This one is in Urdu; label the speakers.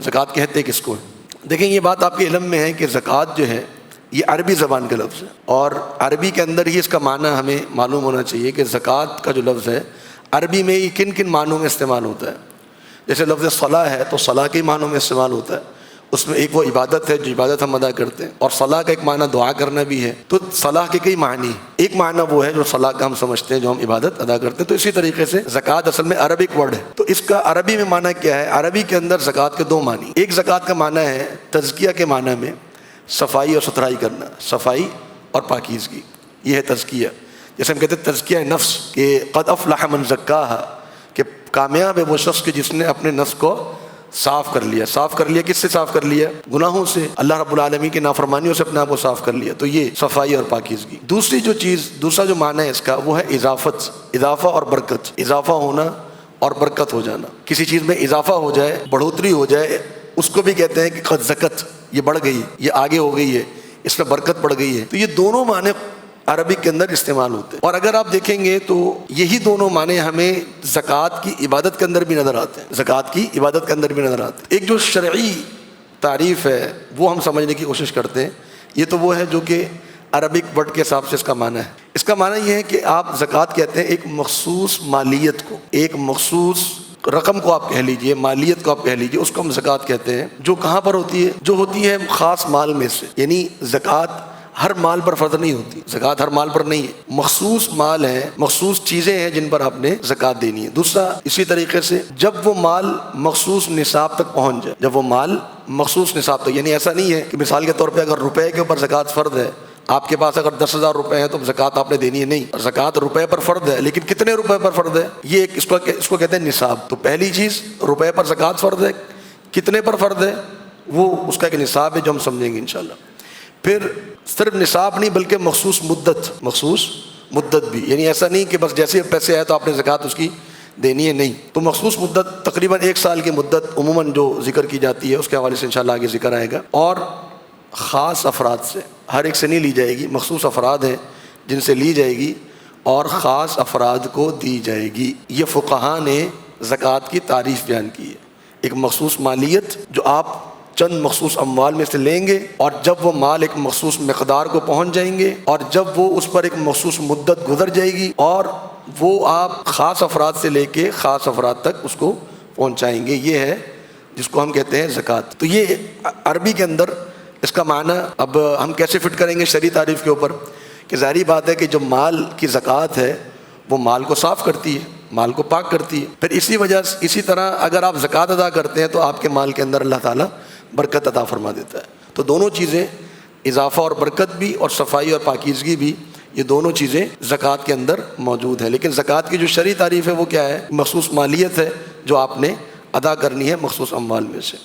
Speaker 1: زکوٰۃ کہتے کس کو ہے؟ دیکھیں یہ بات آپ کے علم میں ہے کہ زکوٰۃ جو ہے یہ عربی زبان کا لفظ ہے، اور عربی کے اندر ہی اس کا معنی ہمیں معلوم ہونا چاہیے کہ زکوٰۃ کا جو لفظ ہے عربی میں یہ کن کن معنوں میں استعمال ہوتا ہے۔ جیسے لفظ صلاح ہے تو صلاح کے معنوں میں استعمال ہوتا ہے، اس میں ایک وہ عبادت ہے جو عبادت ہم ادا کرتے ہیں، اور صلاح کا ایک معنی دعا کرنا بھی ہے۔ تو صلاح کے کئی معنی ہیں، ایک معنی وہ ہے جو صلاح کا ہم سمجھتے ہیں جو ہم عبادت ادا کرتے ہیں۔ تو اسی طریقے سے زکوٰۃ اصل میں عربک ورڈ ہے، تو اس کا عربی میں معنی کیا ہے؟ عربی کے اندر زکوٰۃ کے دو معنی، ایک زکوٰۃ کا معنی ہے تزکیہ کے معنی میں صفائی اور ستھرائی کرنا، صفائی اور پاکیزگی، یہ ہے تزکیہ۔ جیسے ہم کہتے ہیں تزکیہ نفس کہ قد افلح من زکاہا، کہ کامیاب ہے وہ شخص کہ جس نے اپنے نفس کو صاف کر لیا۔ صاف کر لیا کس سے صاف کر لیا؟ گناہوں سے، اللہ رب العالمین کی نافرمانیوں سے اپنے آپ کو صاف کر لیا۔ تو یہ صفائی اور پاکیزگی۔ دوسرا جو معنی ہے اس کا وہ ہے اضافت، اضافہ اور برکت، اضافہ ہونا اور برکت ہو جانا۔ کسی چیز میں اضافہ ہو جائے، بڑھوتری ہو جائے، اس کو بھی کہتے ہیں کہ قد زکت، یہ بڑھ گئی، یہ آگے ہو گئی ہے، اس میں برکت بڑھ گئی ہے۔ تو یہ دونوں معنی عربی کے اندر استعمال ہوتے ہیں، اور اگر آپ دیکھیں گے تو یہی دونوں معنی ہمیں زکوٰۃ کی عبادت کے اندر بھی نظر آتے ہیں، زکوٰۃ کی عبادت کے اندر بھی نظر آتے ہیں۔ ایک جو شرعی تعریف ہے وہ ہم سمجھنے کی کوشش کرتے ہیں، یہ تو وہ ہے جو کہ عربک ورڈ کے حساب سے اس کا معنی ہے۔ اس کا معنی یہ ہے کہ آپ زکوٰۃ کہتے ہیں ایک مخصوص مالیت کو، ایک مخصوص رقم کو آپ کہہ لیجئے، مالیت کو آپ کہہ لیجئے، اس کو ہم زکوٰۃ کہتے ہیں، جو کہاں پر ہوتی ہے؟ جو ہوتی ہے خاص مال میں سے، یعنی زکوٰۃ ہر مال پر فرض نہیں ہوتی، زکوٰۃ ہر مال پر نہیں ہے، مخصوص مال ہے، مخصوص چیزیں ہیں جن پر آپ نے زکوٰۃ دینی ہے۔ دوسرا اسی طریقے سے جب وہ مال مخصوص نصاب تک پہنچ جائے، جب وہ مال مخصوص نصاب تک، یعنی ایسا نہیں ہے کہ مثال کے طور پہ اگر روپے کے اوپر زکوٰۃ فرض ہے، آپ کے پاس اگر 10,000 روپے ہیں تو زکوٰۃ آپ نے دینی ہے، نہیں، زکوٰۃ روپے پر فرض ہے، لیکن کتنے روپے پر فرض ہے؟ یہ ایک اس کو کہتے ہیں نصاب۔ تو پہلی چیز روپے پر زکوٰۃ فرض ہے، کتنے پر فرض ہے؟ وہ اس کا ایک نصاب ہے جو ہم سمجھیں گے انشاءاللہ۔ پھر صرف نصاب نہیں بلکہ مخصوص مدت بھی، یعنی ایسا نہیں کہ بس جیسے پیسے آئے تو آپ نے زکوٰۃ اس کی دینی ہے، نہیں، تو مخصوص مدت، تقریباً 1 سال کی مدت عموماً جو ذکر کی جاتی ہے اس کے حوالے سے انشاءاللہ آگے ذکر آئے گا۔ اور خاص افراد سے، ہر ایک سے نہیں لی جائے گی، مخصوص افراد ہیں جن سے لی جائے گی اور خاص افراد کو دی جائے گی۔ یہ فقہاء نے زکوٰۃ کی تعریف بیان کی ہے، ایک مخصوص مالیت جو آپ چند مخصوص اموال میں سے لیں گے، اور جب وہ مال ایک مخصوص مقدار کو پہنچ جائیں گے، اور جب وہ اس پر ایک مخصوص مدت گزر جائے گی، اور وہ آپ خاص افراد سے لے کے خاص افراد تک اس کو پہنچائیں گے، یہ ہے جس کو ہم کہتے ہیں زکوٰۃ۔ تو یہ عربی کے اندر اس کا معنی اب ہم کیسے فٹ کریں گے شرعی تعریف کے اوپر، کہ ظاہری بات ہے کہ جو مال کی زکوٰۃ ہے وہ مال کو صاف کرتی ہے، مال کو پاک کرتی ہے۔ پھر اسی طرح اگر آپ زکوٰۃ ادا کرتے ہیں تو آپ کے مال کے اندر اللہ تعالیٰ برکت عطا فرما دیتا ہے۔ تو دونوں چیزیں، اضافہ اور برکت بھی اور صفائی اور پاکیزگی بھی، یہ دونوں چیزیں زکوٰۃ کے اندر موجود ہیں۔ لیکن زکوٰۃ کی جو شرعی تعریف ہے وہ کیا ہے؟ مخصوص مالیت ہے جو آپ نے ادا کرنی ہے مخصوص اموال میں سے۔